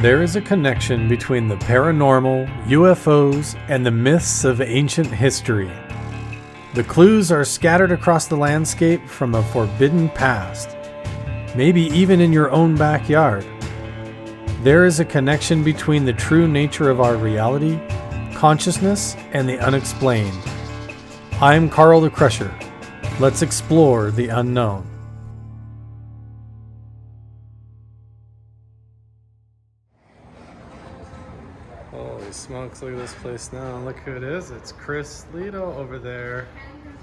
There is a connection between the paranormal, UFOs, and the myths of ancient history. The clues are scattered across the landscape from a forbidden past, maybe even in your own backyard. There is a connection between the true nature of our reality, consciousness, and the unexplained. I'm Carl the Crusher. Let's explore the unknown. Holy smokes, look at this place now. Look who it is. It's Chris Lito over there.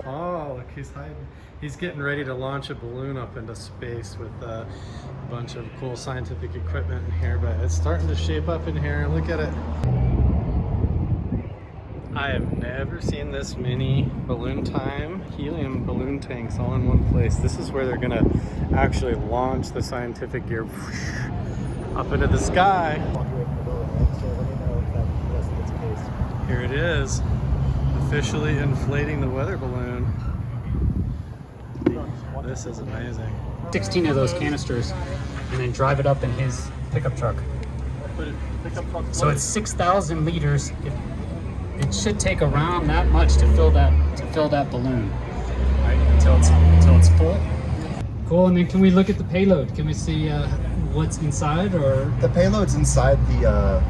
Oh, look, he's hiding. He's getting ready to launch a balloon up into space with a bunch of cool scientific equipment in here, but it's starting to shape up in here. Look at it. I have never seen this many balloon time helium balloon tanks all in one place. This is where they're gonna actually launch the scientific gear up into the sky. Here it is, officially inflating the weather balloon. This is amazing. 16 of those canisters and then drive it up in his pickup truck. So it's 6,000 liters. It should take around that much to fill that balloon, right? Until it's full. Cool. And then can we look at the payload? Can we see what's inside, or the payload's inside the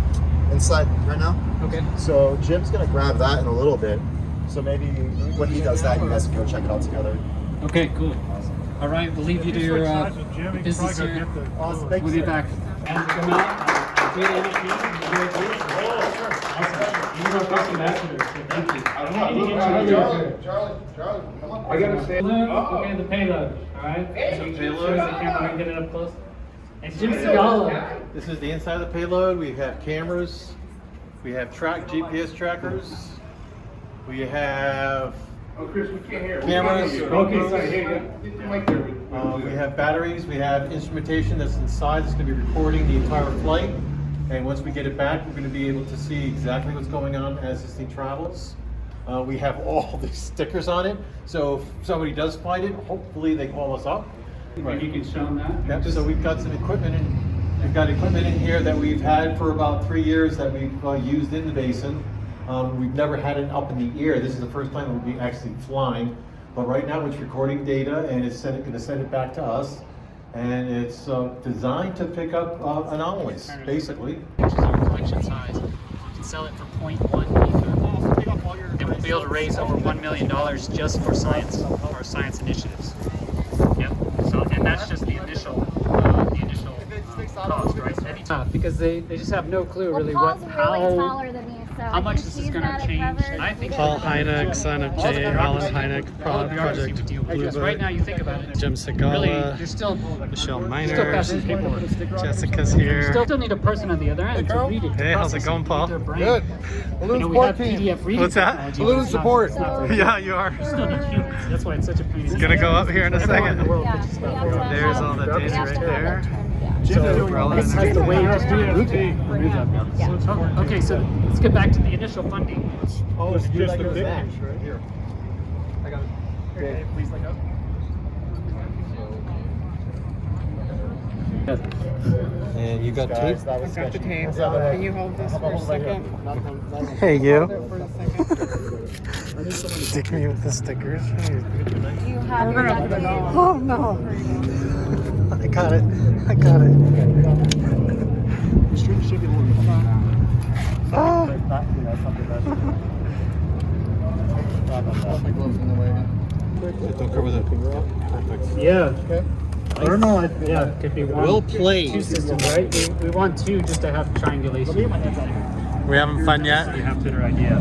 inside right now? Okay. So Jim's gonna grab that in a little bit. So maybe when he does that, you guys can go check it out together. Okay. Cool. Awesome. All right. We'll leave you to your business here. We'll be back. Charlie, come on. I gotta say, okay, the payload. All right. So payload. The camera, I can get it up close. It's Jim Segala. This is the inside of the payload. We have cameras. We have GPS trackers. We have cameras. Okay, sorry. Here you go. We have batteries. We have instrumentation that's inside. It's going to be recording the entire flight. And once we get it back, we're going to be able to see exactly what's going on as this thing travels. We have all these stickers on it. So if somebody does find it, hopefully they call us up. Right. You can show them that. Yep. So we've got some equipment we've got equipment in here that we've had for about 3 years that we've used in the basin. We've never had it up in the air. This is the first time we'll be actually flying. But right now it's recording data and it's going to send it back to us. And it's designed to pick up anomalies, basically. Which is our collection size. You can sell it for 0.1 ether. And we'll be able to raise over $1 million just for science initiatives. Yep. So, and that's just the initial cost, right? Because they just have no clue really how much this is going to change. I think Paul Hynek, son of J. Alan Hynek, Project because right now you think about it, Jim Segala, really, you're still Michelle still Miner, passing paperwork. Jessica's here. Still need a person on the other end to read it. Hey, how's it going, Paul? Good. Balloon We have support team. PDF reading. What's that? technology, Balloon but it's not- support. it's not very Yeah, you are. You still need humans. That's why it's such a pain. It's gonna go up here in a Everyone in second. the world pitches stuff. There's all the data right there. This has the way just do it. Okay, so let's get back to the initial funding. Oh, it's just the big right here. I got it. Okay, please let go. And you got tape? That was Got the sketchy. tape. What's the other way? Can you hold this How for about a right here? second? Not- Hey, you. For a second. Stick me with the stickers. You have your document. Oh no! I got it. The string should be a little bit Oh. like that, you know, something that should my gloves in the way. Don't cover that. Perfect. Yeah. Okay. I don't know. Yeah, it could be one. Well played. Two systems, right? We want two just to have triangulation. We having fun yet? You have Twitter idea.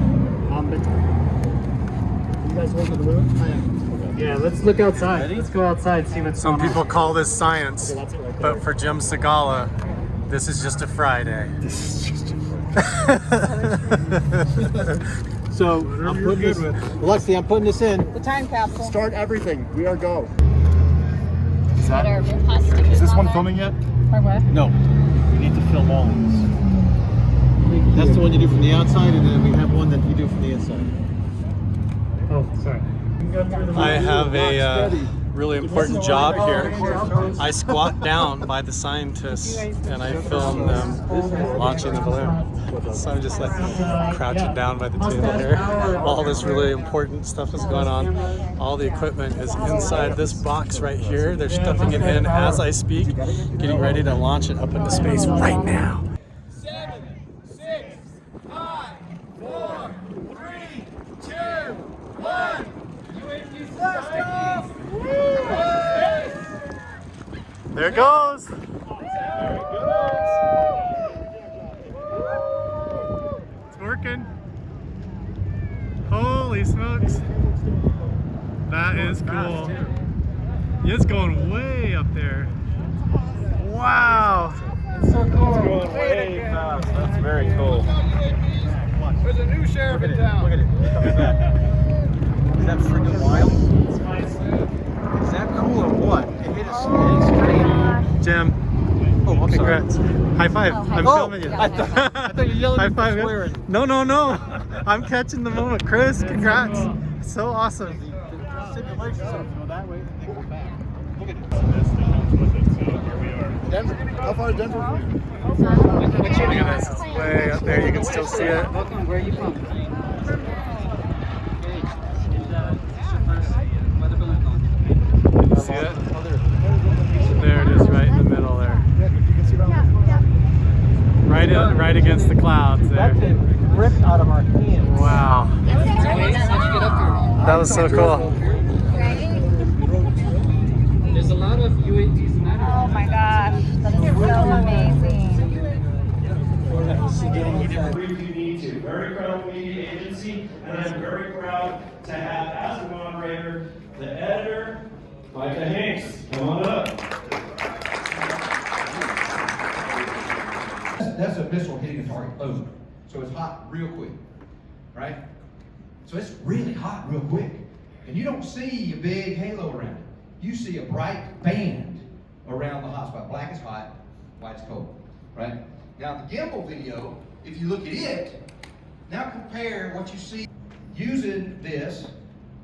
You guys hold the balloon? Yeah, let's look outside. Let's go outside, see what's Some going people on. call this science, That's it right there. but for Jim Segala, this is just a Friday. So I'm putting this, Lexi, I'm putting this in. The time capsule. Start everything. We are go. Is Is this one filming yet? Or what? No, we need to film all of this. That's the one you do from the outside, and then we have one that you do from the inside. Oh, sorry. I have a really important job here. I squat down by the scientists and I film them launching the balloon. So I'm just like crouching down by the table here. All this really important stuff is going on. All the equipment is inside this box right here. They're stuffing it in as I speak, getting ready to launch it up into space right now. 7, 6, 5, 4, 3, 2, 1. There it goes. It's working. Holy smokes. That is cool. It's going way up there. Wow. It's going way fast. That's very cool. There's a new sheriff in town. Look at it. Look at that. Is that freaking wild? Is that cool or what? It hit us straight. Jim. Oh, I'm Congrats. sorry. High five. I'm filming you. I thought you were yelling High at me five. for swearing. No. I'm catching the moment. Chris, congrats. So awesome. The simulation's supposed to go that way and then go back. Look at it. Denver. How far is Denver from you? Look at this. It's way up there. You can still see it. Welcome. Where are you from? See it? There it is, right in the middle there. Right against the clouds there. That thing ripped out of our hands. Wow. That was so cool. There's a lot of UAVs in that area. Oh my gosh, that is so amazing. Brief you need to. Very credible media agency, and I'm very proud to have as a moderator the editor, Micah Hanks. Come on up. That's a missile hitting a target. Boom. So it's hot real quick, right? So it's really hot real quick. And you don't see a big halo around it. You see a bright band around the hot spot. Black is hot, white is cold, right? Now the gimbal video, if you look at it, now compare what you see using this,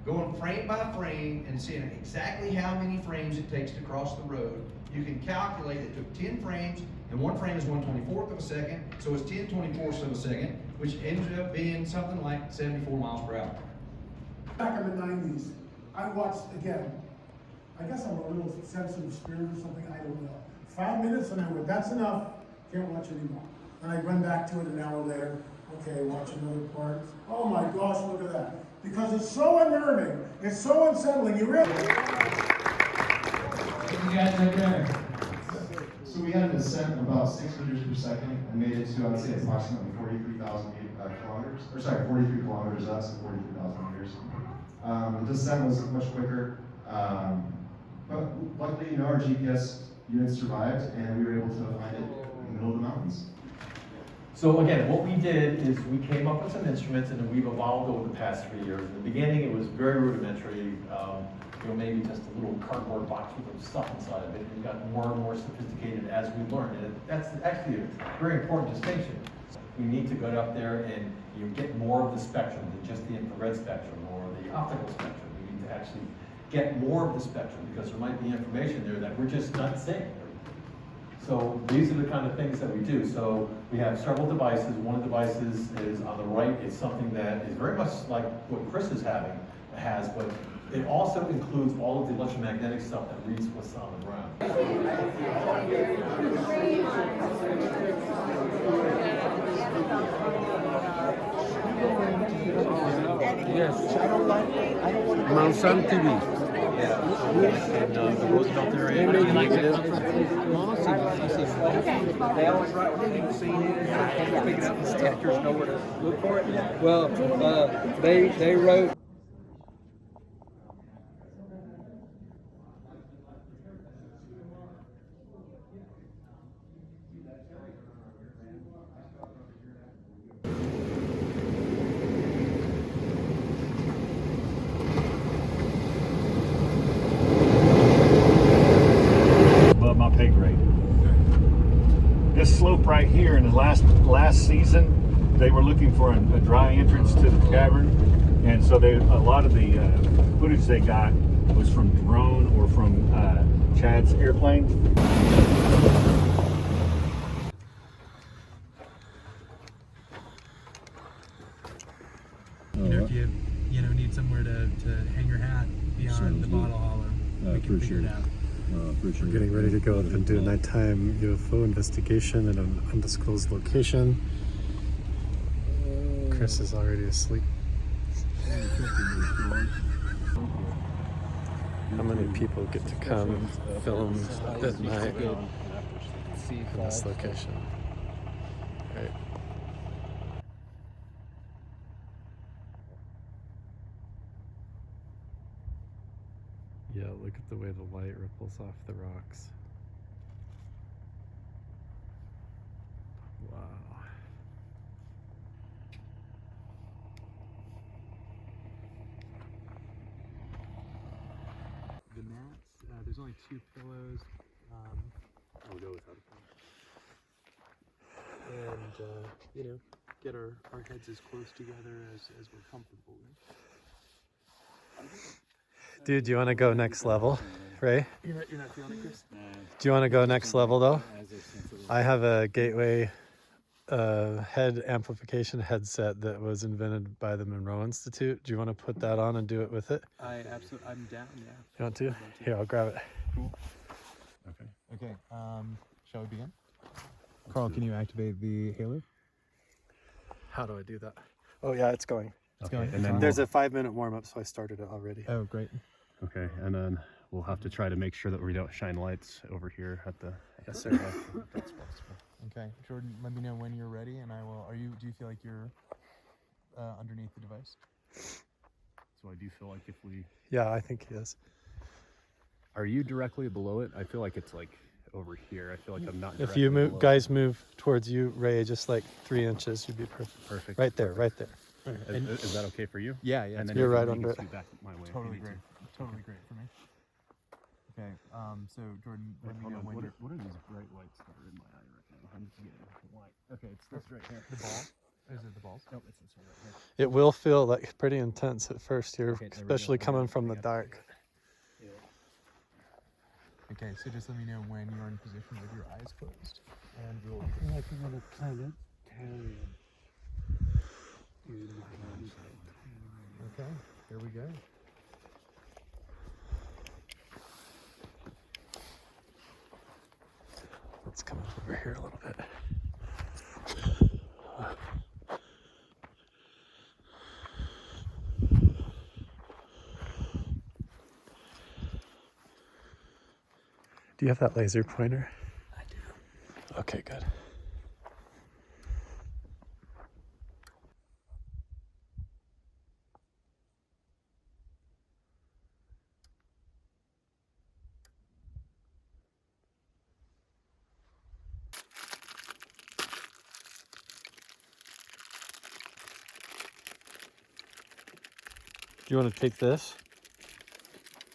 going frame by frame and seeing exactly how many frames it takes to cross the road. You can calculate it took 10 frames, and one frame is 1/24th of a second, so it's 10/24ths of a second, which ended up being something like 74 miles per hour. Back in the 90s, I watched again. I guess I'm a little sensitive spirit or something, I don't know. 5 minutes and I went, that's enough, can't watch anymore. And I went back to it an hour later, okay, watch another part. Oh my gosh, look at that. Because it's so unnerving, it's so unsettling, you really... You guys right there. So we had an ascent of about 6 meters per second and made it to, I would say, approximately 43,000 kilometers, or sorry, 43 kilometers up, so 43,000 meters. The descent was much quicker, but luckily, you know, our GPS unit survived and we were able to find it in the middle of the mountains. So again, what we did is we came up with some instruments and then we've evolved over the past 3 years. In the beginning, it was very rudimentary, maybe just a little cardboard box with stuff inside of it. We've gotten more and more sophisticated as we learn. And that's actually a very important distinction. We need to go up there and get more of the spectrum than just the infrared spectrum or the optical spectrum. We need to actually get more of the spectrum because there might be information there that we're just not seeing. So these are the kind of things that we do. So we have several devices. One of the devices is on the right. It's something that is very much like what Chris is has, but it also includes all of the electromagnetic stuff that reads what's on the ground. Yes. Mound TV. Yeah. And the Roosevelt area. Do you like it? They always write what you see here. Pick it up and detectors know where to look for it. Well, they wrote. Above my pay grade. This slope right here in the last season, they were looking for a dry entrance to the cavern, and so a lot of the footage they got was from drone or from Chad's airplane. If you need somewhere to hang your hat beyond the bottle hollow, we can figure it out. We're getting ready to go up and do a nighttime UFO investigation in an undisclosed location. Chris is already asleep. How many people get to come film at night in this location? Right. Yeah, look at the way the light ripples off the rocks. Wow. The mats, there's only 2 pillows. We'll go without a pillow. And, get our heads as close together as we're comfortable with. Dude, do you want to go next level, Ray? You're not feeling it, Chris? Do you want to go next level, though? I have a Gateway head amplification headset that was invented by the Monroe Institute. Do you want to put that on and do it with it? I'm down, yeah. You want to? Here, I'll grab it. Cool. Okay, shall we begin? Carl, can you activate the halo? How do I do that? Oh, yeah, it's going. It's going. And then there's a 5-minute warm-up, so I started it already. Oh, great. Okay, and then we'll have to try to make sure that we don't shine lights over here at the. Yes, sir. If that's possible. Okay, Jordan, let me know when you're ready, and I will. Do you feel like you're underneath the device? So I do feel like if we. Yeah, I think he is. Are you directly below it? I feel like it's like over here. I feel like I'm not. If you move, guys move towards you, Ray, just like 3 inches, you'd be perfect. Perfect. Right there, right there. Is that okay for you? Yeah, yeah. And then you're right under it. Back my way Totally great. Totally great for me. Okay, so Jordan, let me know when you're. What are these bright lights that are in my eye right now? I'm just getting light. Okay, it's this right here. The ball? Is it the balls? Nope, it's this one right here. It will feel like pretty intense at first here, Okay, especially coming from the dark. Yeah. Okay, so just let me know when you're in position with your eyes closed, and we'll. Like another planet. Okay, here we go. Let's come over here a little bit. Do you have that laser pointer? I do. Okay, good. Do you want to take this?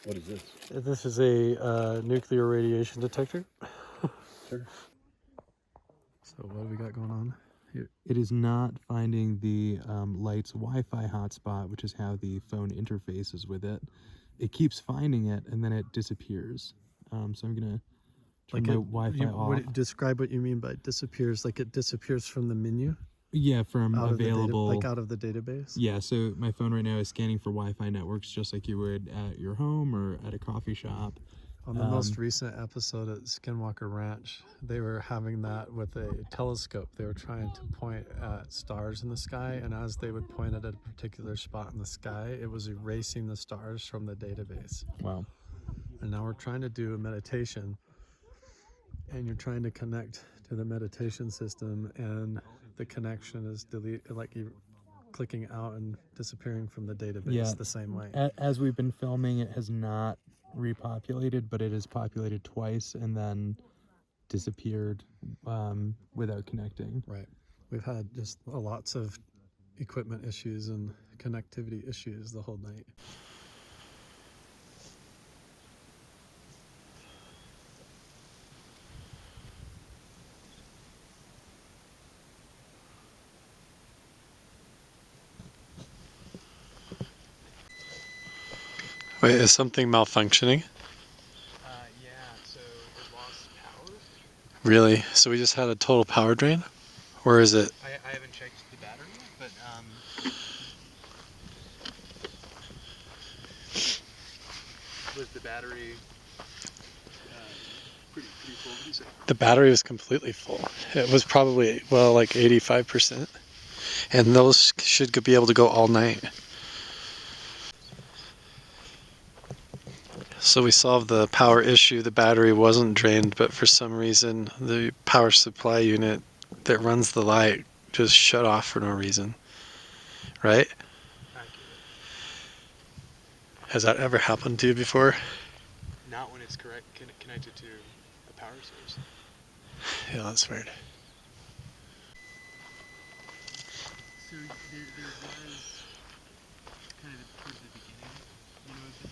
What is this? This is a nuclear radiation detector. Sure. So what do we got going on? It is not finding the light's Wi-Fi hotspot, which is how the phone interfaces with it. It keeps finding it, and then it disappears. So I'm gonna turn my Wi-Fi off. Describe what you mean by disappears. Like it disappears from the menu? Yeah, from Out available. like out of the database? Yeah, so my phone right now is scanning for Wi-Fi networks just like you would at your home or at a coffee shop. On the most recent episode at Skinwalker Ranch, they were having that with a telescope. They were trying to point at stars in the sky, and as they would point at a particular spot in the sky, it was erasing the stars from the database. Wow. And now we're trying to do a meditation, and you're trying to connect to the meditation system, and the connection is like you clicking out and disappearing from the database the same way. As we've been filming, it has not repopulated, but it has populated twice and then disappeared without connecting. Right. We've had just lots of equipment issues and connectivity issues the whole night. Wait, is something malfunctioning? Yeah, so it lost power. Really? So we just had a total power drain? Or is it? I haven't checked the battery yet, but was the battery pretty full, did you say? The battery was completely full. It was probably, well, like 85%. And those should be able to go all night. So we solved the power issue. The battery wasn't drained, but for some reason the power supply unit that runs the light just shut off for no reason. Right? Has that ever happened to you before? Not when it's connected to a power source. Yeah, that's weird. So there was kind of towards the beginning, you know, of this.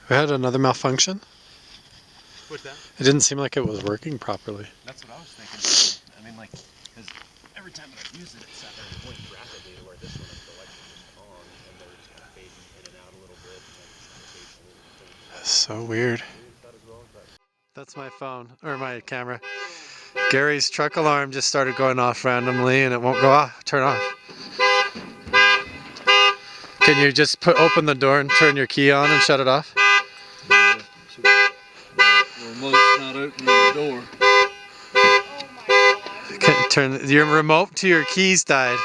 We had another malfunction? What's that? It didn't seem like it was working properly. That's what I was thinking too. I mean, like, because every time that I use it, it sat there and blinked rapidly, to where this one, the lights were just on, and they were just kind of fading in and out a little bit. That's so weird. That's my phone, or my camera. Gary's truck alarm just started going off randomly, and it won't go off, turn off. Can you just open the door and turn your key on and shut it off? Yeah, the remote's not opening the door. Okay, turn your remote to your keys died.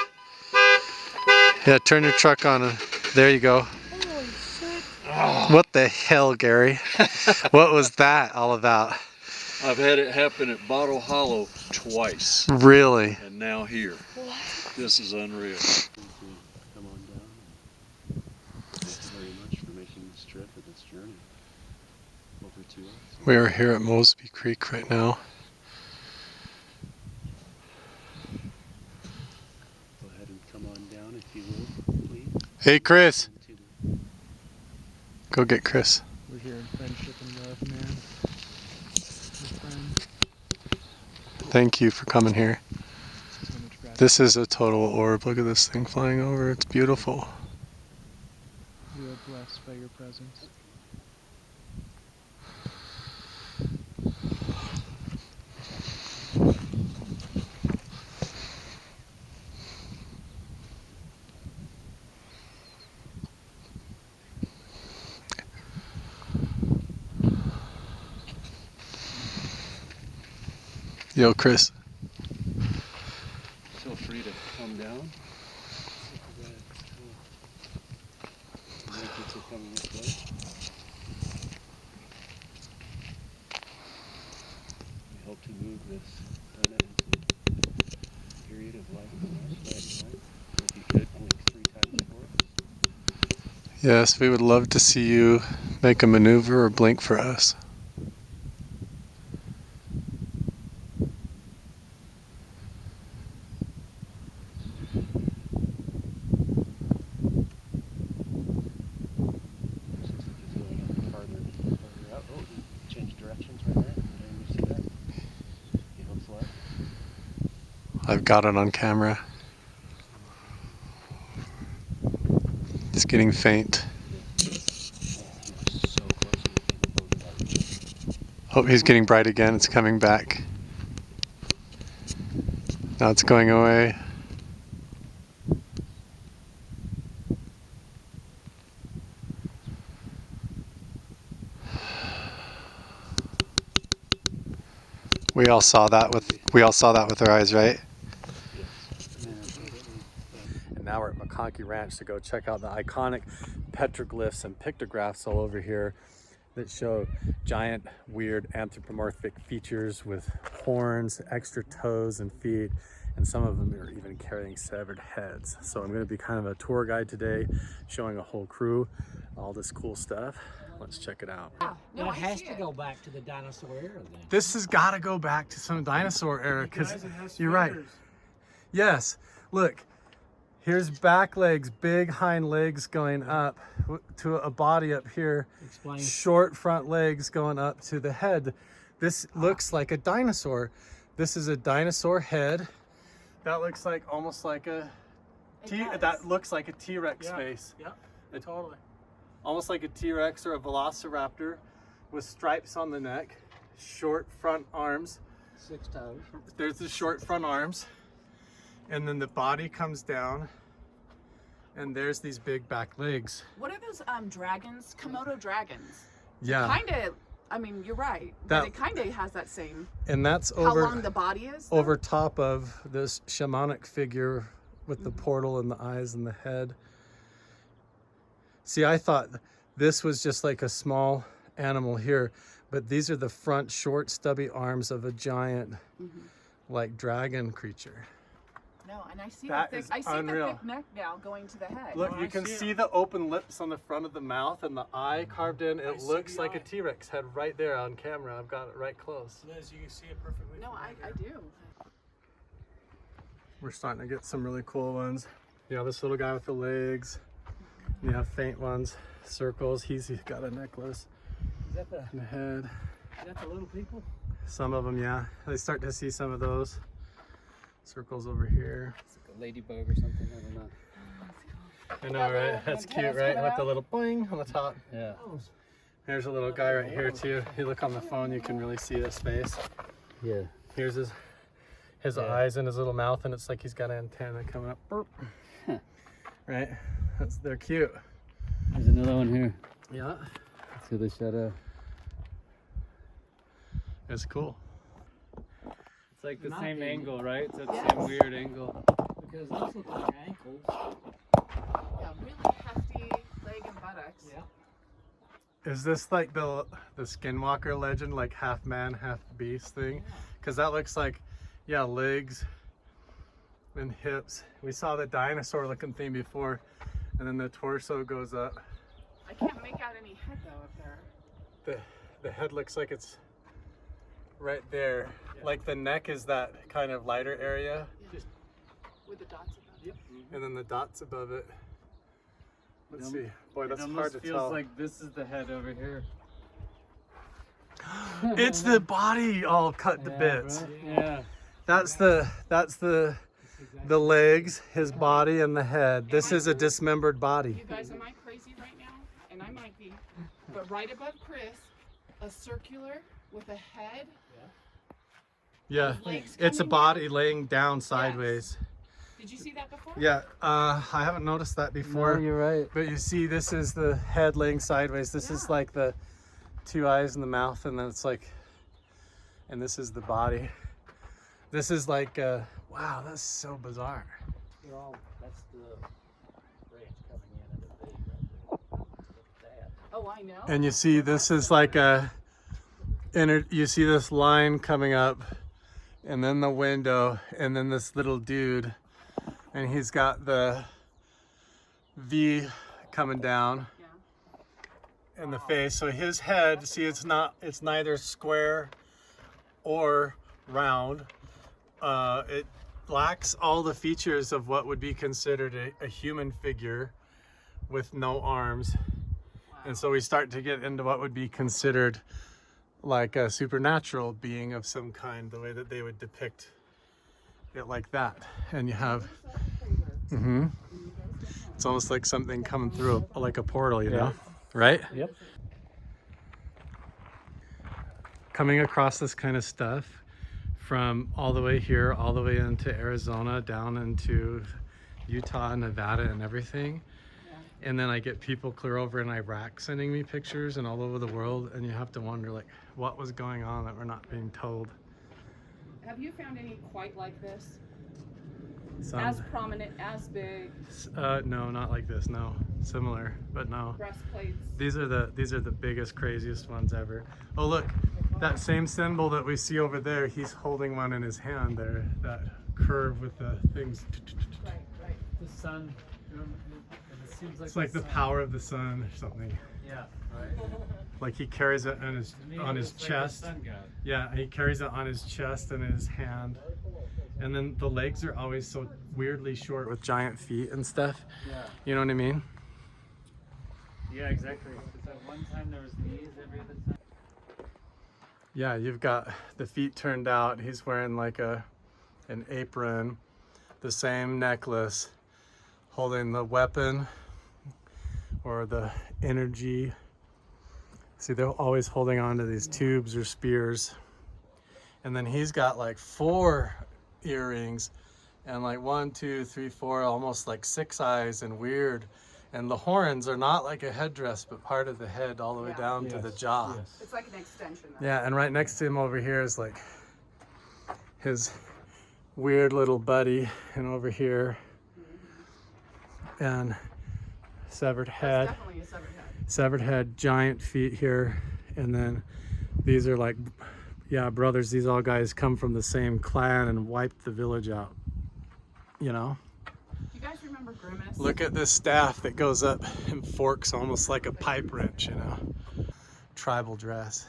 Yeah, turn your truck on and there you go. Holy shit. What the hell, Gary? What was that all about? I've had it happen at Bottle Hollow twice. Really? And now here. What? This is unreal. Come on down. Thank you very much for making this trip or this journey over to us. We are here at Mosby Creek right now. Go ahead and come on down if you will, please. Hey, Chris. Go get Chris. We're here in friendship and love, man. We're friends. Thank you for coming here. So much gratitude. This is a total orb. Look at this thing flying over. It's beautiful. We are blessed by your presence. Yo, Chris. Feel free to come down. Thank you for coming this way. We hope to move this planet into a period of light and light. If you could, blink 3 times for us. Yes, we would love to see you make a maneuver or blink for us. I've got it on camera. It's getting faint. Oh, he's getting bright again. It's coming back. Now it's going away. We all saw that with our eyes, right? And now we're at McConkey Ranch to go check out the iconic petroglyphs and pictographs all over here that show giant, weird anthropomorphic features with horns, extra toes and feet, and some of them are even carrying severed heads. So I'm going to be kind of a tour guide today, showing a whole crew all this cool stuff. Let's check it out. Well, it has to go back to the dinosaur era then. This has got to go back to some dinosaur era, because you're right. Yes, look, here's back legs, big hind legs going up to a body up here. Explain. Short front legs going up to the head. This looks like a dinosaur. This is a dinosaur head. That looks like almost like that looks like a T-Rex face. Yeah, totally. almost like a T-Rex or a velociraptor with stripes on the neck, short front arms. 6 toes. There's the short front arms, and then the body comes down, and there's these big back legs. What are those dragons? Komodo dragons. Yeah. Kind of. I mean, you're right. But it kind of has that same. And that's how long the body is. Though? Over top of this shamanic figure with the portal and the eyes and the head. See, I thought this was just like a small animal here, but these are the front short stubby arms of a giant like dragon creature. No, and I see That the thick, is I see unreal. the thick neck now going to the head. Look, you can see the open lips on the front of the mouth and the eye carved in. It looks like a T-Rex head right there on camera. I've got it right close. Liz, you can see it perfectly. No, I do. We're starting to get some really cool ones. You know, this little guy with the legs. You have faint ones, circles. He's got a necklace. Is that the head? Is that the little people? Some of them, yeah. They start to see some of those. Circles over here. It's like a ladybug or something, I don't know. I know, right? That's cute, right? With the little boing on the top. Yeah. There's a little guy right here too. You look on the phone, you can really see his face. Yeah. Here's his eyes and his little mouth, and it's like he's got an antenna coming up. Burp. Right? They're cute. There's another one here. Yeah. See the shadow. It's cool. It's like the same angle, right? It's that Yes. same weird angle. Because those look like ankles. Yeah, really hefty leg and buttocks. Yeah. Is this like the Skinwalker legend, like half man, half beast thing? Because that looks like, yeah, legs and hips. We saw the dinosaur looking thing before, and then the torso goes up. I can't make out any head though up there. The head looks like it's right there. Yeah. Like the neck is that kind of lighter area. Yeah. Just with the dots above it. And then the dots above it. Let's see. Boy, that's hard to It almost feels like this is the head over here. It's the body all cut to bits. Right? Yeah. That's the legs, his body, and the head. This is a dismembered body. You guys, am I crazy right now? And I might be. But right above Chris, a circular with a head. Yeah, it's a body laying down sideways. Did you see that before? Yeah, I haven't noticed that before. No, you're right. But you see, this is the head laying sideways. This is like the two eyes in the mouth, and then it's like, and this is the body. This is like, wow, that's so bizarre. That's the branch coming in at the big right there. Look at that. Oh, I know. And you see, this is like you see this line coming up, and then the window, and then this little dude, and he's got the V coming down in the face. So his head, see, it's neither square or round. It lacks all the features of what would be considered a human figure with no arms. And so we start to get into what would be considered like a supernatural being of some kind, the way that they would depict it like that. And you have, it's almost like something coming through, like a portal, you know, right? Yep. Coming across this kind of stuff from all the way here, all the way into Arizona, down into Utah, Nevada, and everything. And then I get people clear over in Iraq sending me pictures and all over the world, and you have to wonder, like, what was going on that we're not being told. Have you found any quite like this? Some, as prominent, as big? No, not like this, no. Similar, but no. Breastplates? These are the biggest, craziest ones ever. Oh look, that same symbol that we see over there, he's holding one in his hand there, that curve with the things. Right, right. The sun. It's like the power of the sun or something. Yeah, right. Like he carries it on his chest. Like the sun god. Yeah, he carries it on his chest and in his hand. And then the legs are always so weirdly short with giant feet and stuff. Yeah. You know what I mean? Yeah, exactly. Because at one time there was knees, every other time. Yeah, you've got the feet turned out. He's wearing like an apron, the same necklace, holding the weapon or the energy. See, they're always holding on to these tubes or spears. And then he's got like 4 earrings and like 1, 2, 3, 4, almost like 6 eyes and weird. And the horns are not like a headdress, but part of the head all the way down to the jaw. It's like an extension. Yeah, and right next to him over here is like his weird little buddy, and over here, and severed head. That's definitely a severed head. Severed head, giant feet here, and then these are like, yeah, brothers. These all guys come from the same clan and wiped the village out, you know? You guys remember Grimace? Look at this staff that goes up and forks almost like a pipe wrench, you know? Tribal dress.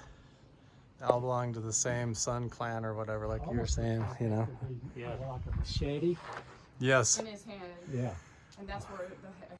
They all belong to the same Sun clan or whatever, like you were saying, you know? Yeah, like a machete. Yes. In his hand. Yeah. And that's where the head.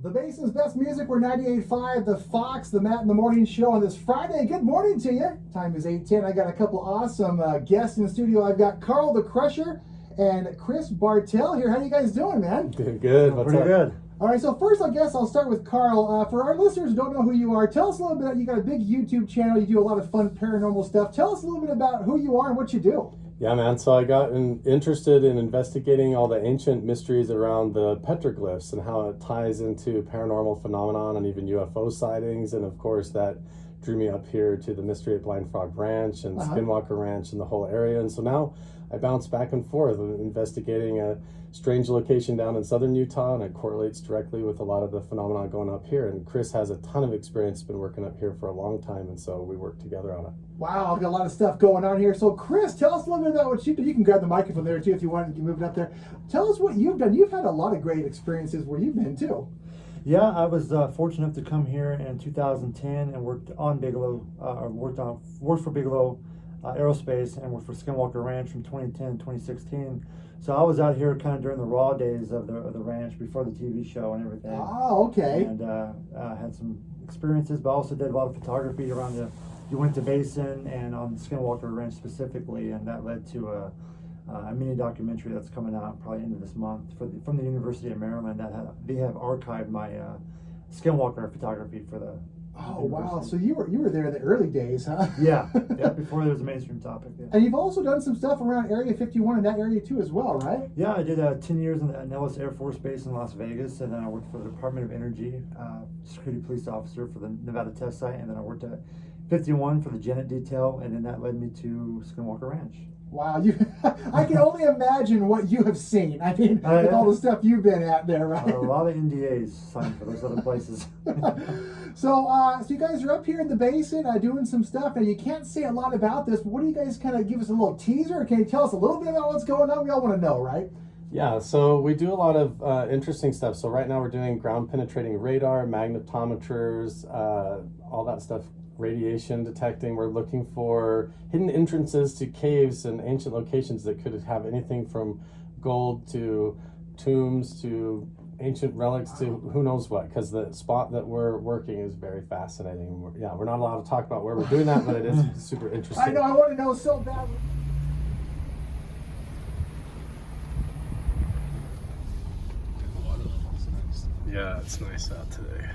The Basin's best music, we're 98.5, the Fox, the Matt in the Morning Show on this Friday. Good morning to you. Time is 8:10. I got a couple awesome guests in the studio. I've got Carl the Crusher and Chris Bartell here. How you guys doing, man? Doing good. What's Pretty up? good. All right, so first I guess I'll start with Carl. For our listeners who don't know who you are, tell us a little bit. You got a big YouTube channel. You do a lot of fun paranormal stuff. Tell us a little bit about who you are and what you do. Yeah, man. So I got interested in investigating all the ancient mysteries around the petroglyphs and how it ties into paranormal phenomenon and even UFO sightings. And of course, that drew me up here to the Mystery at Blind Frog Ranch and Skinwalker Ranch and the whole area. And so now I bounce back and forth investigating a strange location down in southern Utah, and it correlates directly with a lot of the phenomena going up here. And Chris has a ton of experience, been working up here for a long time, and so we work together on it. Wow, I've got a lot of stuff going on here. So Chris, tell us a little bit about what you do. You can grab the microphone there too if you want, you can move it up there. Tell us what you've done. You've had a lot of great experiences where you've been too. Yeah, I was fortunate enough to come here in 2010 and worked on Bigelow, worked for Bigelow Aerospace and worked for Skinwalker Ranch from 2010 to 2016. So I was out here kind of during the raw days of the ranch before the TV show and everything. Oh, okay. And had some experiences, but also did a lot of photography around the Uinta Basin and on Skinwalker Ranch specifically, and that led to a mini documentary that's coming out probably end of this month from the University of Maryland. They have archived my Skinwalker photography for the. Oh wow! So you were there in the early days, huh? Yeah, before there was a mainstream topic. Yeah. And you've also done some stuff around Area 51 in that area too, as well, right? Yeah, I did 10 years in the Nellis Air Force Base in Las Vegas, and then I worked for the Department of Energy, security police officer for the Nevada test site, and then I worked at 51 for the Janet detail, and then that led me to Skinwalker Ranch. Wow, I can only imagine what you have seen. I mean, with all the stuff you've been at there, right? A lot of NDAs signed for those other places. So you guys are up here in the basin doing some stuff. Now, you can't say a lot about this, but what do you guys kind of give us a little teaser? Can you tell us a little bit about what's going on? We all want to know, right? Yeah, so we do a lot of interesting stuff. So right now we're doing ground penetrating radar, magnetometers, all that stuff, radiation detecting. We're looking for hidden entrances to caves and ancient locations that could have anything from gold to tombs to ancient relics to who knows what, because the spot that we're working is very fascinating. We're not allowed to talk about where we're doing that, but it is super interesting. I know, I want to know so badly. Yeah, it's nice out today.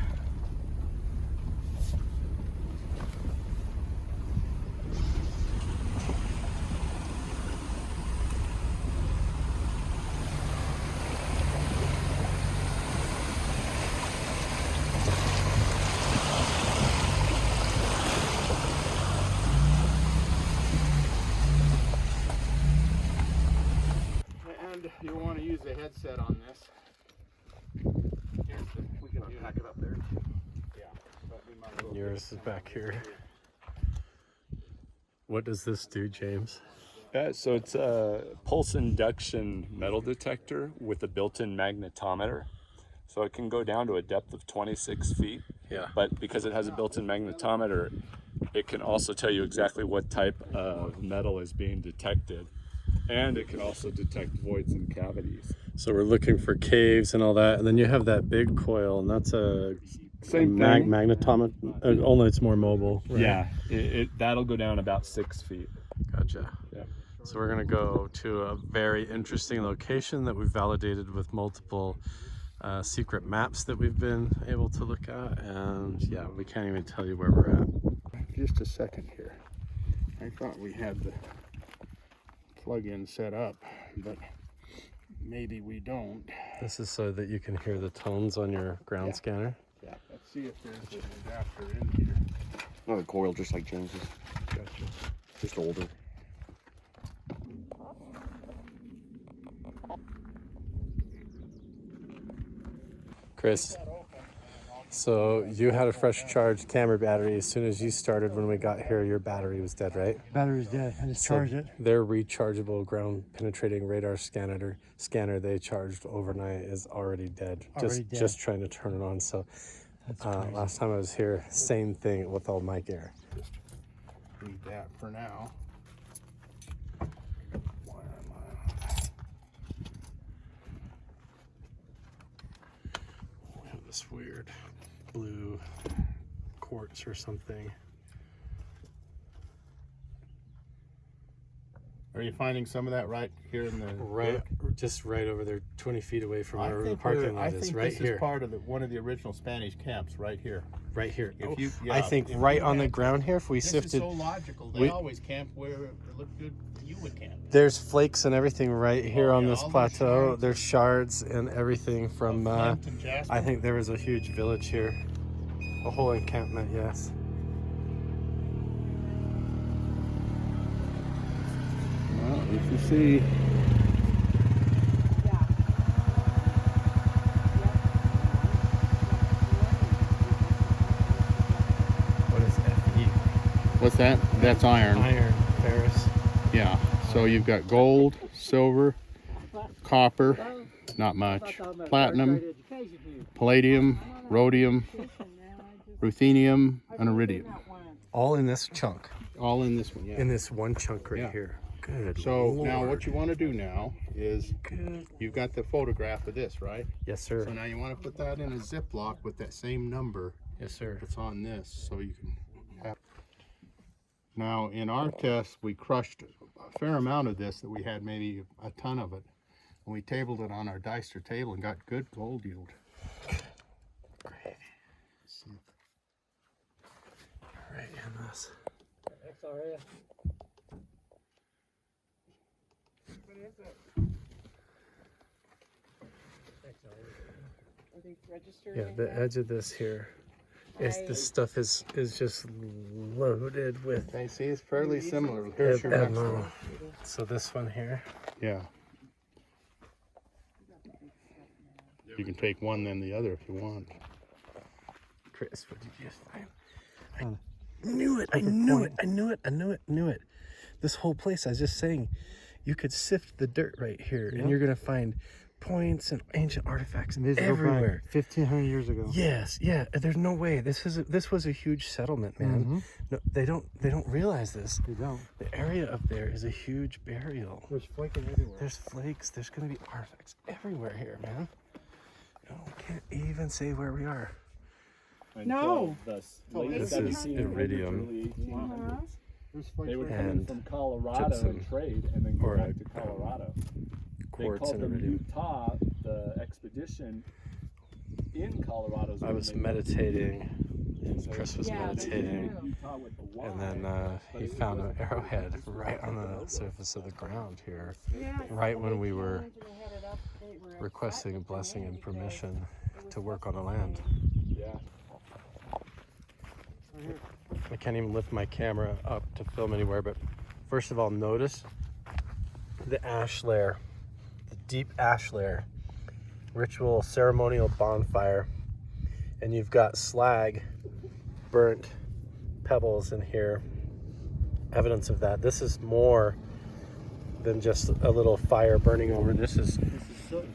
And you'll want to use the headset on this. We can unpack it up there. Yeah. But we might as well Yours is back here. What does this do, James? So it's a pulse induction metal detector with a built-in magnetometer. So it can go down to a depth of 26 feet. Yeah. But because it has a built-in magnetometer, it can also tell you exactly what type of metal is being detected. And it can also detect voids and cavities. So we're looking for caves and all that. And then you have that big coil, and that's a Same thing. magnetometer, only it's more mobile. Right? Yeah, that'll go down about 6 feet. Gotcha. Yeah. So we're gonna go to a very interesting location that we've validated with multiple secret maps that we've been able to look at, and yeah, we can't even tell you where we're at. Just a second here. I thought we had the plug-in set up, but maybe we don't. This is so that you can hear the tones on your ground scanner. Yeah, let's see if there's an adapter in here. Not a coil, just like James's. Gotcha. Just older. Chris, so you had a fresh charged camera battery. As soon as you started when we got here, your battery was dead, right? Battery's dead. I just charged it. Their rechargeable ground penetrating radar scanner they charged overnight is already dead. Just trying to turn it on. So last time I was here, same thing with all my gear. Just leave that for now. We have this weird blue quartz or something. Are you finding some of that right here in the just right over there, 20 feet away from where the parking lot is, right here. This is part of one of the original Spanish camps, right here. Right here. I think right on the ground here, if we sifted. This is so logical. They always camp where it looked good. You would camp. There's flakes and everything right here on this plateau. There's shards and everything from. I think there was a huge village here, a whole encampment. Yes. Well, if you see. What is FE? What's that? That's iron. Iron, ferrous. Yeah. So you've got gold, silver, copper, not much, platinum, palladium, rhodium, ruthenium, and iridium. All in this chunk. All in this one, yeah. In this one chunk right here. Good. So Lord. now what you want to do now is you've got the photograph of this, right? Yes, sir. So now you want to put that in a Ziploc with that same number. Yes, sir. That's on this, so you can have. Now in our test, we crushed a fair amount of this that we had maybe a ton of it, and we tabled it on our Deister table and got good gold yield. Great. Right in this. XRF. Are they registered? Yeah, the edge of this here. This stuff is just loaded with. I see it's fairly similar. Here's your next one. So this one here. Yeah. You can take one then the other if you want. Chris, what did you find? I knew it. I knew it. I knew it. I knew it. Knew it. This whole place, I was just saying, you could sift the dirt right here, and you're gonna find points and ancient artifacts everywhere. 1,500 years ago. Yes, yeah. There's no way. This was a huge settlement, man. No, they don't realize this. They don't. The area up there is a huge burial. There's flaking everywhere. There's flakes. There's gonna be artifacts everywhere here, man. No, we can't even say where we are. No. This is iridium. They would come in from Colorado and trade and then go back to Colorado. They called them Utah, the expedition in Colorado. I was meditating, and Chris was meditating, and then he found an arrowhead right on the surface of the ground here, right when we were requesting a blessing and permission to work on the land. Yeah. I can't even lift my camera up to film anywhere, but first of all, notice the ash layer, the deep ash layer, ritual ceremonial bonfire, and you've got slag, burnt pebbles in here, evidence of that. This is more than just a little fire burning over. This is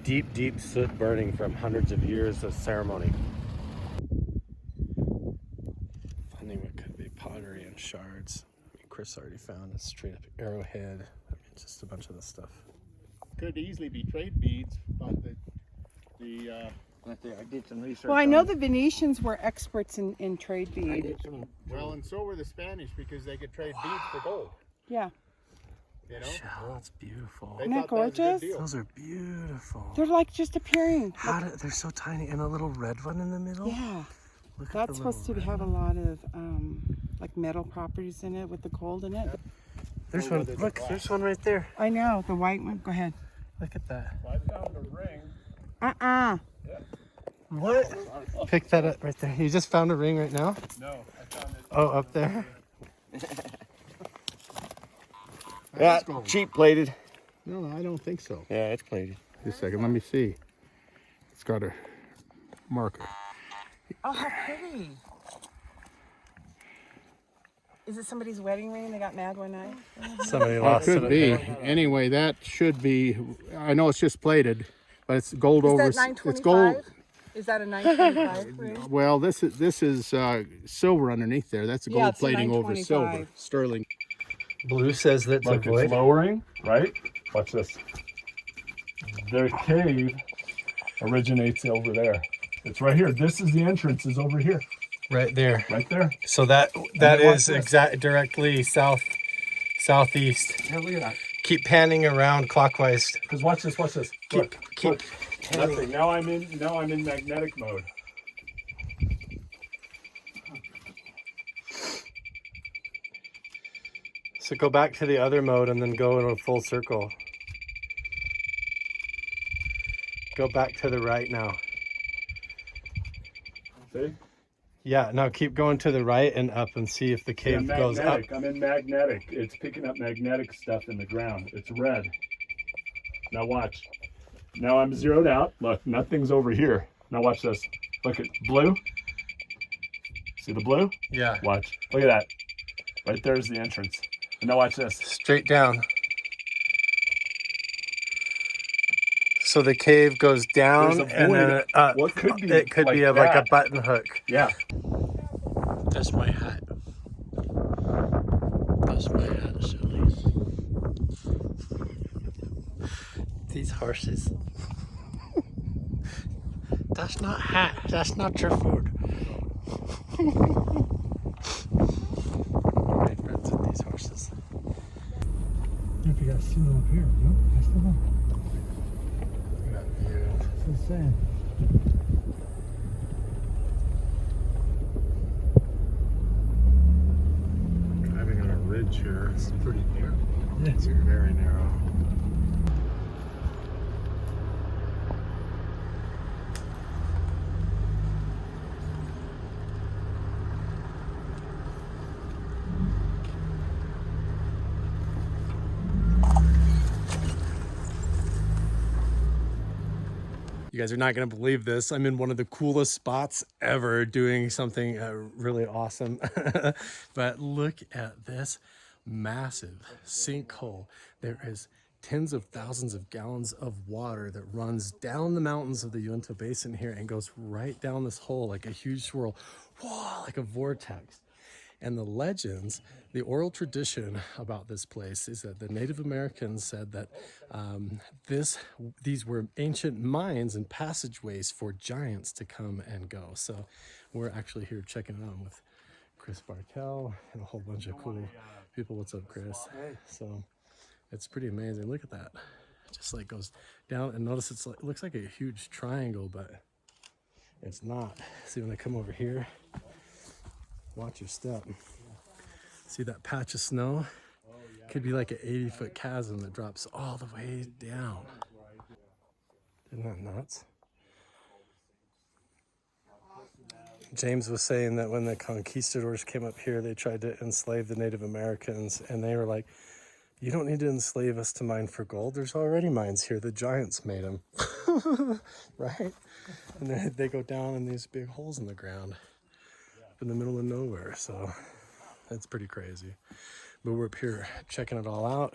deep soot burning from hundreds of years of ceremony. Chris already found a straight up arrowhead. I mean, just a bunch of this stuff. Could easily be trade beads, but I did some research. Well, I know the Venetians were experts in trade beads. Well, and so were the Spanish because they could trade beads for gold. Yeah. You know? Oh, that's beautiful. Isn't that gorgeous? Those are beautiful. They're like just appearing. They're so tiny, and a little red one in the middle. Yeah. Look at That's supposed to have a lot of like metal properties in it with the gold in it. There's one. Look, there's one right there. I know, the white one. Go ahead. Look at that. Well, I found a ring. What? Pick that up right there. You just found a ring right now? No, I found it. Oh, up there? Yeah, cheap plated. No, I don't think so. Yeah, it's plated. Just a second, let me see. It's got a marker. Oh, how pretty. Is it somebody's wedding ring? They got mad one night? Somebody lost it. Could be. Anyway, that should be, I know it's just plated, but it's gold over. Is that 925? It's gold. Is that a 925 ring? Well, this is silver underneath there. That's a gold it's a plating over 925. silver. Sterling. Blue says that's Look, a void. it's lowering, right? Watch this. Their cave originates over there. It's right here. This is the entrance is over here. Right there. Right there. So that is directly southeast. Yeah, look at that. Keep panning around clockwise. Because watch this, watch this. Keep Nothing. Now I'm in magnetic mode. So go back to the other mode and then go in a full circle. Go back to the right now. See? Yeah, now keep going to the right and up and see if the cave goes up. I'm in magnetic. It's picking up magnetic stuff in the ground. It's red. Now watch. Now I'm zeroed out. Look, nothing's over here. Now watch this. Look at blue. See the blue? Yeah. Watch. Look at that. Right there's the entrance. And now watch this. Straight down. So the cave goes down and then up. What could be? It could be like a button hook. Yeah. That's my hat. That's my hat, Shelly. These horses. That's not hat. That's not your food. My friends with these horses. If you guys see them up here, no? That's the one. That view. That's what I'm saying. Driving on a ridge here. It's pretty narrow. Yeah. It's very narrow. You guys are not going to believe this. I'm in one of the coolest spots ever doing something really awesome. But look at this massive sinkhole. There is tens of thousands of gallons of water that runs down the mountains of the Uinta Basin here and goes right down this hole like a huge swirl, whoa, like a vortex. And the legends, the oral tradition about this place is that the Native Americans said that these were ancient mines and passageways for giants to come and go. So we're actually here checking it out with Chris Bartel and a whole bunch of cool people. What's up, Chris? So it's pretty amazing. Look at that. It just like goes down, and notice it's like, it looks like a huge triangle, but it's not. See, when I come over here, watch your step. See that patch of snow? Could be like an 80-foot chasm that drops all the way down. Isn't that nuts? James was saying that when the conquistadors came up here, they tried to enslave the Native Americans, and they were like, you don't need to enslave us to mine for gold. There's already mines here. The giants made them. Right? And then they go down in these big holes in the ground in the middle of nowhere. So that's pretty crazy. But we're up here checking it all out,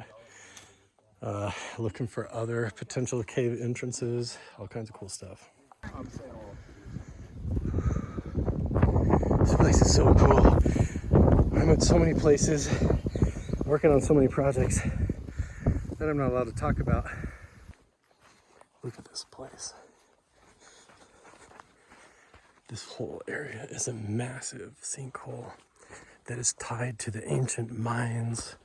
looking for other potential cave entrances, all kinds of cool stuff. This place is so cool. I'm at so many places working on so many projects that I'm not allowed to talk about. Look at this place. This whole area is a massive sinkhole that is tied to the ancient mines.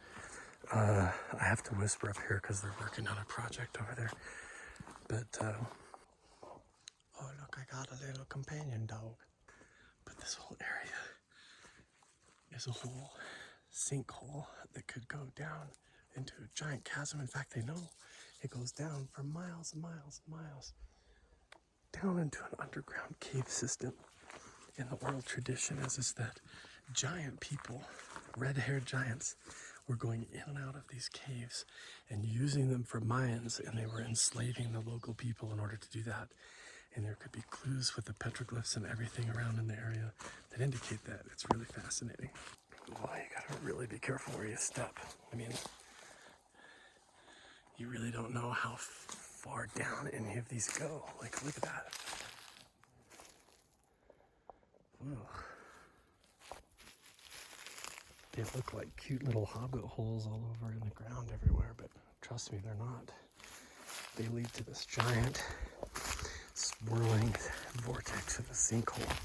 I have to whisper up here because they're working on a project over there. But, oh look, I got a little companion dog. But this whole area is a whole sinkhole that could go down into a giant chasm. In fact, they know it goes down for miles and miles and miles down into an underground cave system. In the oral tradition is that giant people, red-haired giants, were going in and out of these caves and using them for mines, and they were enslaving the local people in order to do that. And there could be clues with the petroglyphs and everything around in the area that indicate that. It's really fascinating. Well, you gotta really be careful where you step. I mean, you really don't know how far down any of these go. Like, look at that. Whoa. They look like cute little hobbit holes all over in the ground everywhere, but trust me, they're not. They lead to this giant swirling vortex of a sinkhole.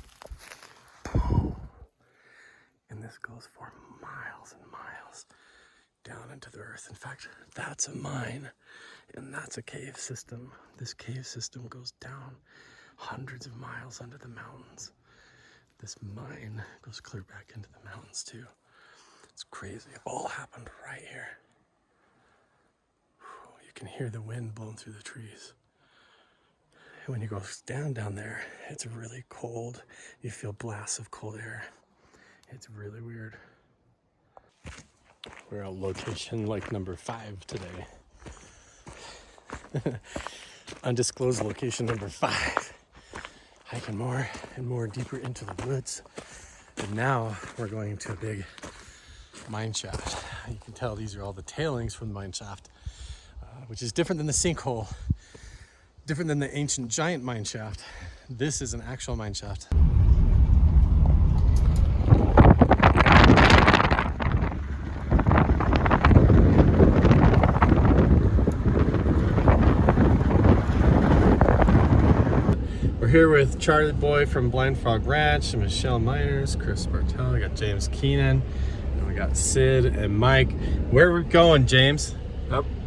And this goes for miles and miles down into the earth. In fact, that's a mine and that's a cave system. This cave system goes down hundreds of miles under the mountains. This mine goes clear back into the mountains too. It's crazy. It all happened right here. You can hear the wind blowing through the trees. And when you go down there, it's really cold. You feel blasts of cold air. It's really weird. We're at location like number 5 today. Undisclosed location number 5. Hiking more and more deeper into the woods. And now we're going to a big mine shaft. You can tell these are all the tailings from the mine shaft, which is different than the sinkhole, different than the ancient giant mine shaft. This is an actual mine shaft. We're here with Charlie Boy from Blind Frog Ranch, and Michelle Miners, Chris Bartel, we got James Keenan, and we got Sid and Mike. Where are we going, James?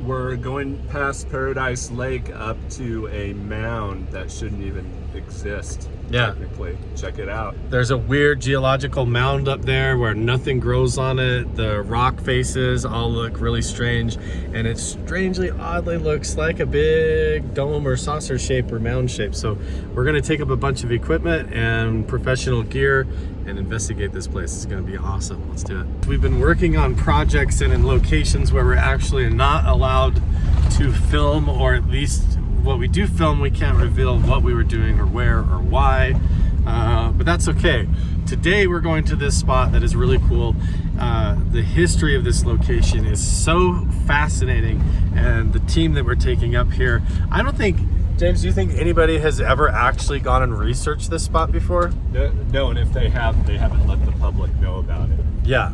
We're going past Paradise Lake up to a mound that shouldn't even exist. Yeah. Technically. Check it out. There's a weird geological mound up there where nothing grows on it. The rock faces all look really strange, and it strangely, oddly looks like a big dome or saucer shape or mound shape. So we're gonna take up a bunch of equipment and professional gear and investigate this place. It's gonna be awesome. Let's do it. We've been working on projects and in locations where we're actually not allowed to film, or at least what we do film, we can't reveal what we were doing or where or why, but that's okay. Today we're going to this spot that is really cool. The history of this location is so fascinating, and the team that we're taking up here, I don't think, James, do you think anybody has ever actually gone and researched this spot before? No, and if they have, they haven't let the public know about it. Yeah.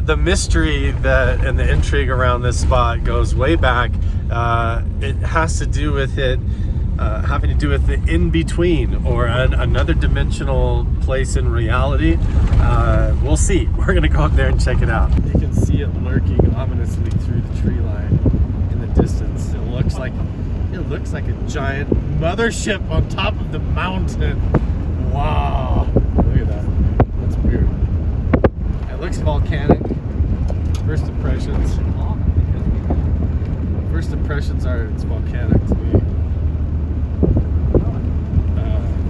The mystery that and the intrigue around this spot goes way back. It has to do with it having to do with the in-between, or another dimensional place in reality. We'll see. We're gonna go up there and check it out. You can see it lurking ominously through the tree line in the distance. It looks like a giant mothership on top of the mountain. Wow. Look at that. That's weird. It looks volcanic. First impressions are it's volcanic to me.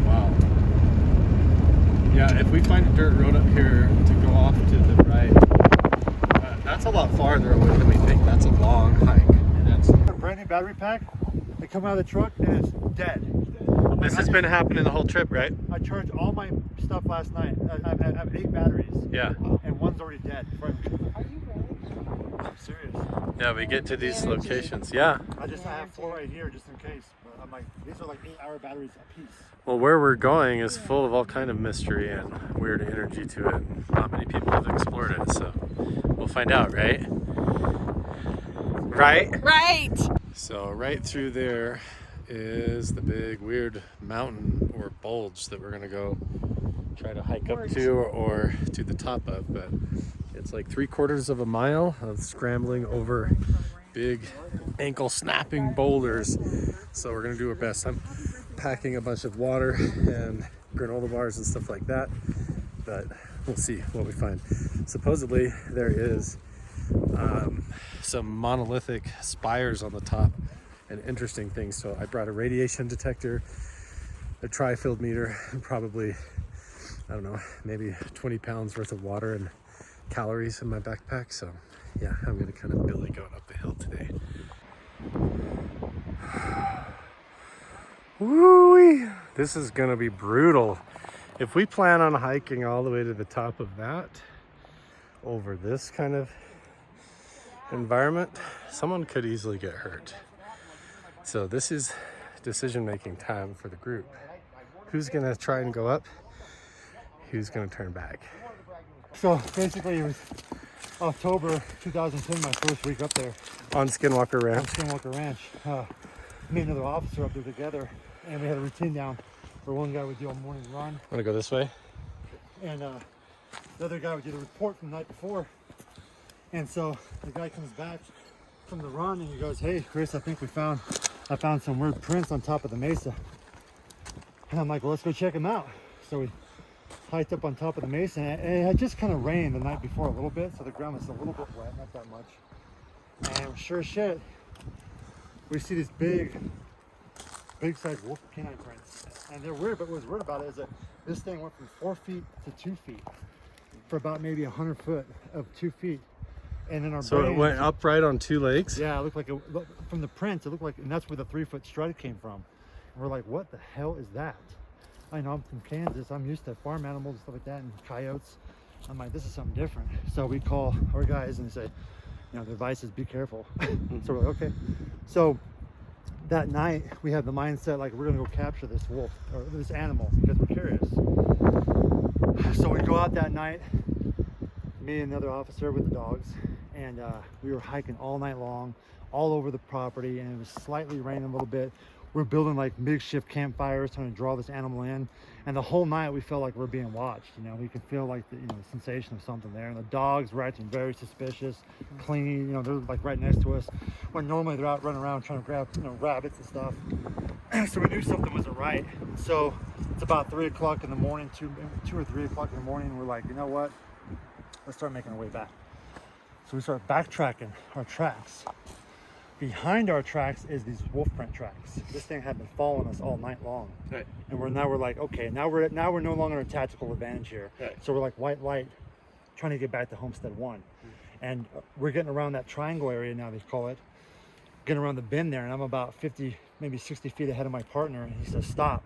Wow. Yeah, if we find a dirt road up here to go off to the right, that's a lot farther away than we think. That's a long hike. That's a brand new battery pack. They come out of the truck and it's dead. This has been happening the whole trip, right? I charged all my stuff last night. I have 8 batteries. Yeah. And one's already dead. Are you really? I'm serious. Yeah, we get to these locations. Yeah. I have 4 right here just in case. But I'm like, these are like 8-hour batteries a piece. Well, where we're going is full of all kind of mystery and weird energy to it. Not many people have explored it, so we'll find out, right? Right? Right. So right through there is the big weird mountain or bulge that we're gonna go try to hike up to or to the top of, but it's like 3/4 of a mile of scrambling over big ankle snapping boulders. So we're gonna do our best. I'm packing a bunch of water and granola bars and stuff like that, but we'll see what we find. Supposedly there is some monolithic spires on the top and interesting things. So I brought a radiation detector, a tri-field meter, and probably, I don't know, maybe 20 pounds worth of water and calories in my backpack. So yeah, I'm gonna kind of billy goat up the hill today. Woo-wee! This is gonna be brutal. If we plan on hiking all the way to the top of that, over this kind of environment, someone could easily get hurt. So this is decision-making time for the group. Who's gonna try and go up? Who's gonna turn back? So basically it was October 2010, my first week up there. On Skinwalker Ranch. On Skinwalker Ranch. Me and another officer up there together, and we had a routine down where one guy would do a morning run. Wanna go this way? And the other guy would do the report from the night before. And so the guy comes back from the run and he goes, "Hey Chris, I think I found some weird prints on top of the mesa." And I'm like, "Well, let's go check them out." So we hiked up on top of the mesa, and it had just kind of rained the night before a little bit, so the ground was a little bit wet, not that much. And sure as shit, we see these big sized wolf canine prints. And they're weird, but what was weird about it is that this thing went from 4 feet to 2 feet for about maybe 100 foot of 2 feet. And then So it went upright on 2 legs? Yeah, it looked like from the prints, it looked like, and that's where the 3-foot stride came from. And we're like, what the hell is that? I know I'm from Kansas. I'm used to farm animals and stuff like that and coyotes. I'm like, this is something different. So we call our guys and they say, you know, the advice is be careful. So we're like, okay. So that night we had the mindset like we're gonna go capture this wolf or this animal because we're curious. So we go out that night, me and another officer with the dogs, and we were hiking all night long, all over the property, and it was slightly raining a little bit. We're building like makeshift campfires trying to draw this animal in, and the whole night we felt like we're being watched. You know, we could feel like the sensation of something there, and the dogs were acting very suspicious, clinging. You know, they're like right next to us when normally they're out running around trying to grab rabbits and stuff. So we knew something wasn't right. So it's about 3 o'clock in the morning, 2 or 3 o'clock in the morning. And we're like, you know what? Let's start making our way back. So we start backtracking our tracks. Behind our tracks is these wolf print tracks. This thing had been following us all night long. Right. And we're like, okay, now we're no longer a tactical advantage here. Right. So we're like white light, trying to get back to Homestead 1. And we're getting around that triangle area now, they call it. Getting around the bend there, and I'm about 50, maybe 60 feet ahead of my partner, and he says, stop.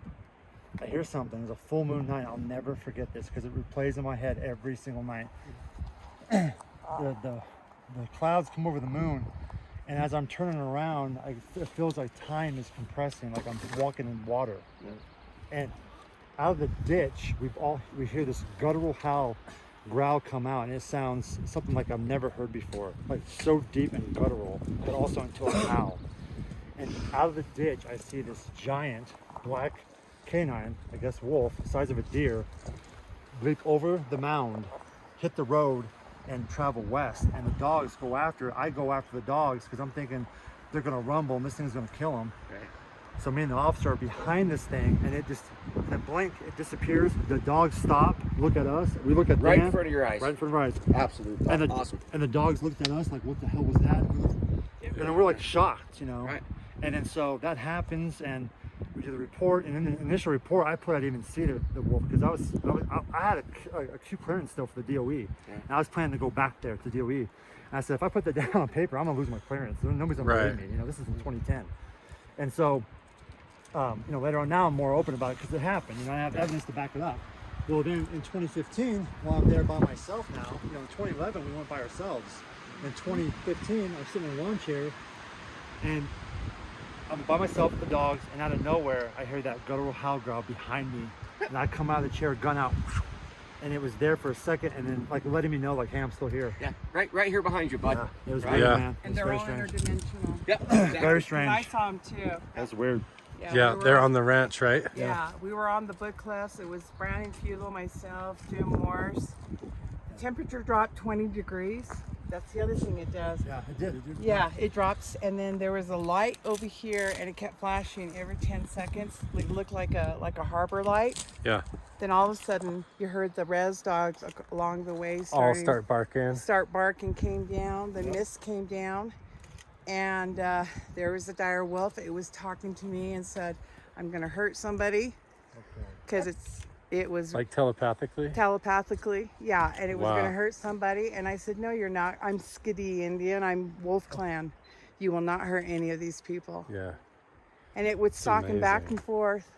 I hear something. It's a full moon night. I'll never forget this because it replays in my head every single night. The clouds come over the moon, and as I'm turning around, it feels like time is compressing, like I'm walking in water. And out of the ditch, we hear this guttural growl come out, and it sounds something like I've never heard before, like so deep and guttural, but also into a howl. And out of the ditch, I see this giant black canine, I guess wolf, the size of a deer, leap over the mound, hit the road, and travel west. And the dogs go after it. I go after the dogs because I'm thinking they're gonna rumble and this thing's gonna kill them. Right. So me and the officer are behind this thing, and it just, in a blink, it disappears. The dogs stop, look at us. We look at right Dan, in front of your eyes. Right in front of our eyes. Absolutely. And Awesome. And the dogs looked at us like, what the hell was that? And then we're like shocked, you know. Right. And then so that happens, and we do the report. And in the initial report, I put I didn't even see the wolf because I had a Q clearance still for the DOE, and I was planning to go back there to DOE. And I said, if I put that down on paper, I'm gonna lose my clearance. Nobody's gonna believe me. You know, this is in 2010, and so. Later on now I'm more open about it because it happened. You know, I have evidence to back it up. Well, then in 2015, while I'm there by myself now, in 2011 we went by ourselves. In 2015, I'm sitting in a lawn chair, and I'm by myself with the dogs, and out of nowhere, I hear that guttural howl growl behind me, and I come out of the chair, gun out, and it was there for a second, and then like letting me know like, hey, I'm still here. Yeah, right here behind you, bud. Yeah, it was right? weird, Yeah. man. And It they're was all very strange. interdimensional. Yep, exactly. Very And strange. I saw them too. That's weird. Yeah, we they're were- on the ranch, right? Yeah, we were on the Book Cliffs. It was Brandon Fugel, myself, Jim Morse. The temperature dropped 20 degrees. That's the other thing it does. Yeah, it did. Yeah, it drops, and then there was a light over here, and it kept flashing every 10 seconds. It looked like a harbor light. Yeah. Then all of a sudden, you heard the res dogs along the way All start barking. Start barking, came down. The mist came down, and there was a dire wolf. It was talking to me and said, "I'm going to hurt somebody," because it was Like telepathically? telepathically, yeah, and it was Wow. going to hurt somebody. And I said, "No, you're not. I'm Skiddy Indian. I'm Wolf Clan. You will not hurt any of these people." Yeah. And it was talking back amazing. and forth.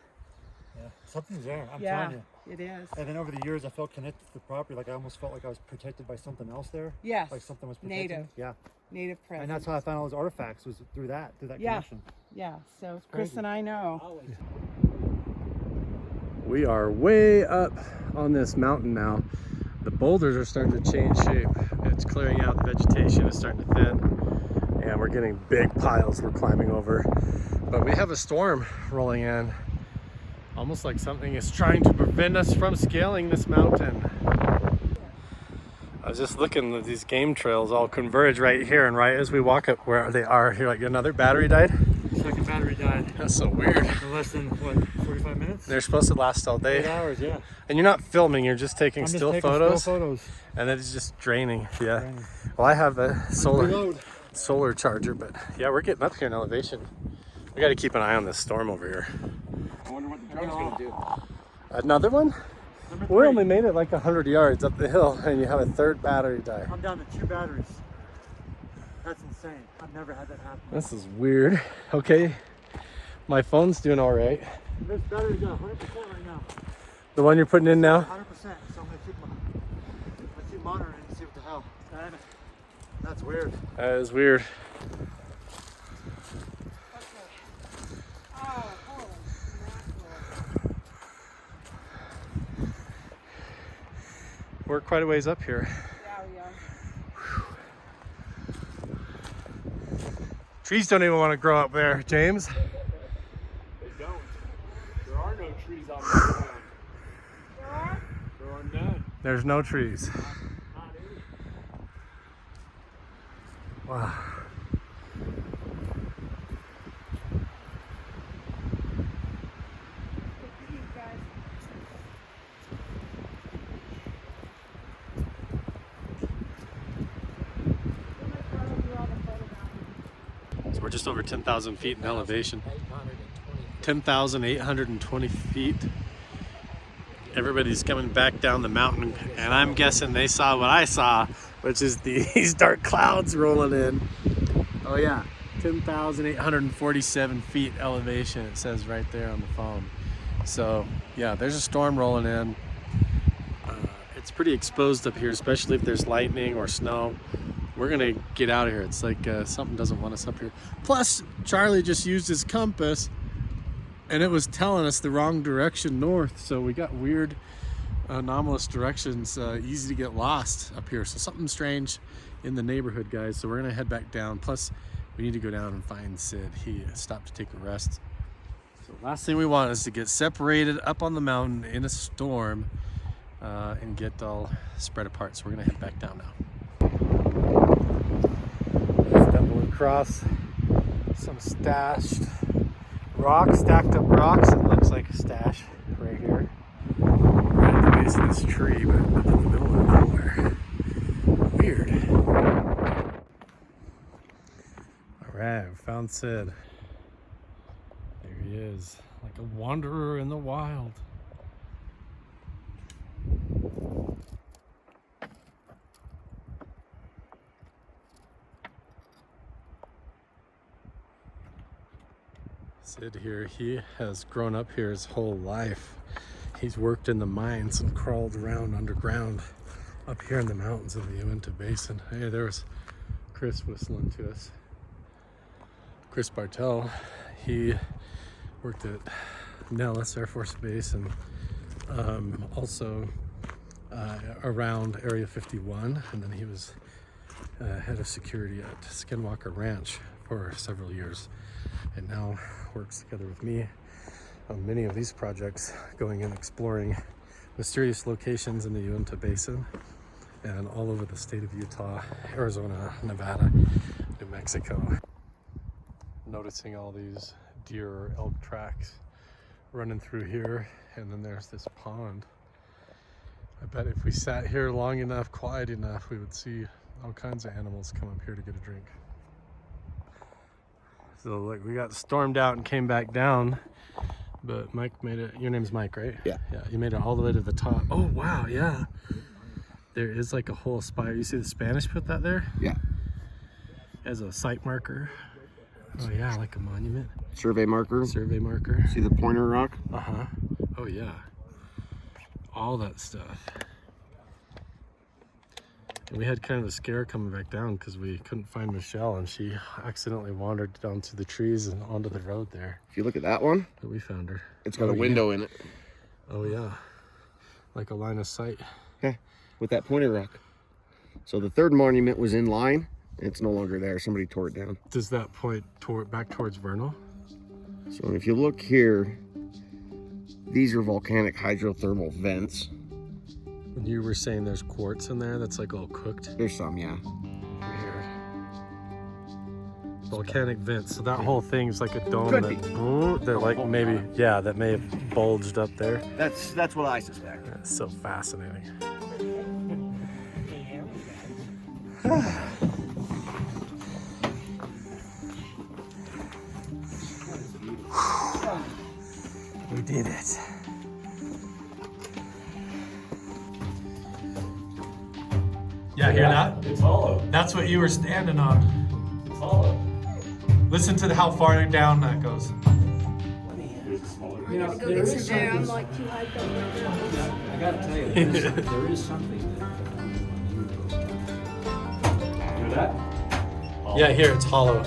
Yeah, something's there. I'm Yeah, telling you. it is. And then over the years, I felt connected to the property. Like I almost felt like I was protected by something else there. Yes. Like something was protecting. Native. Yeah. Native presence. And that's how I found all those artifacts, was through that Yeah. connection. Yeah. So Chris crazy. and I know. We are way up on this mountain now. The boulders are starting to change shape. It's clearing out, the vegetation is starting to thin, and we're getting big piles we're climbing over. But we have a storm rolling in, almost like something is trying to prevent us from scaling this mountain. I was just looking at these game trails all converge right here, and right as we walk up where they are here, like another battery died. Second battery died. That's so weird. In less than, what, 45 minutes? They're supposed to last all day. 8 hours, yeah. And you're not filming, you're just taking I'm just still taking photos. still photos. And then it's just draining. Yeah. Well, I have a solar charger, but yeah, we're getting up here in elevation. We got to keep an eye on this storm over here. I wonder what the drone's gonna do. Another one? We only made it like 100 yards up the hill, and you have a third battery die. I'm down to 2 batteries. That's insane. I've never had that happen. This is weird. Okay, my phone's doing all right. This battery's at 100% right now. The one you're putting in now? 100%. So I'm gonna keep monitoring and see what the hell. That's weird. That is weird. We're quite a ways up here. Yeah, we are. Trees don't even want to grow up there, James. They don't. There are no trees on the ground. There are? There are none. There's no trees. Wow. So we're just over 10,000 feet in elevation. 10,820 feet. Everybody's coming back down the mountain, and I'm guessing they saw what I saw, which is these dark clouds rolling in. Oh yeah, 10,847 feet elevation, it says right there on the phone. So yeah, there's a storm rolling in. It's pretty exposed up here, especially if there's lightning or snow. We're gonna get out of here. It's like something doesn't want us up here. Plus, Charlie just used his compass and it was telling us the wrong direction north. So we got weird, anomalous directions, easy to get lost up here. So something strange in the neighborhood, guys. So we're gonna head back down. Plus, we need to go down and find Sid. He stopped to take a rest. So last thing we want is to get separated up on the mountain in a storm and get all spread apart. So we're gonna head back down now. Stumble across some stashed rocks, stacked up rocks. It looks like a stash right here, right at the base of this tree, but up in the middle of nowhere. Weird. All right, we found Sid. There he is, like a wanderer in the wild. Sid here, he has grown up here his whole life. He's worked in the mines and crawled around underground up here in the mountains of the Uinta Basin. Hey, there's Chris whistling to us. Chris Bartell, he worked at Nellis Air Force Base and also around Area 51, and then he was head of security at Skinwalker Ranch for several years, and now works together with me on many of these projects, going and exploring mysterious locations in the Uinta Basin and all over the state of Utah, Arizona, Nevada, New Mexico. Noticing all these deer or elk tracks running through here, and then there's this pond. I bet if we sat here long enough, quiet enough, we would see all kinds of animals come up here to get a drink. So like, we got stormed out and came back down, but Mike made it. Your name's Mike, right? Yeah. Yeah, you made it all the way to the top. Oh wow, yeah. There is like a whole spire. You see the Spanish put that there? Yeah. As a site marker. Oh yeah, like a monument. Survey marker. Survey marker. See the pointer rock? Uh-huh. Oh yeah. All that stuff. And we had kind of a scare coming back down because we couldn't find Michelle, and she accidentally wandered down to the trees and onto the road there. If you look at that one, but we found her. It's got a window in it. Oh yeah. Like a line of sight. Yeah, with that pointer rock. So the third monument was in line. It's no longer there. Somebody tore it down. Does that point back towards Vernal? So if you look here, these are volcanic hydrothermal vents. And you were saying there's quartz in there that's like all cooked? There's some, yeah. Weird. Volcanic vents. So that whole thing's like a dome. They're like maybe, yeah, that may have bulged up there. That's what I suspect. That's so fascinating. We did it. Yeah, hear that? It's hollow. That's what you were standing on. It's hollow. Listen to how far down that goes. You know, there is something. I gotta tell you, there is something that. Hear that? Yeah, here it's hollow.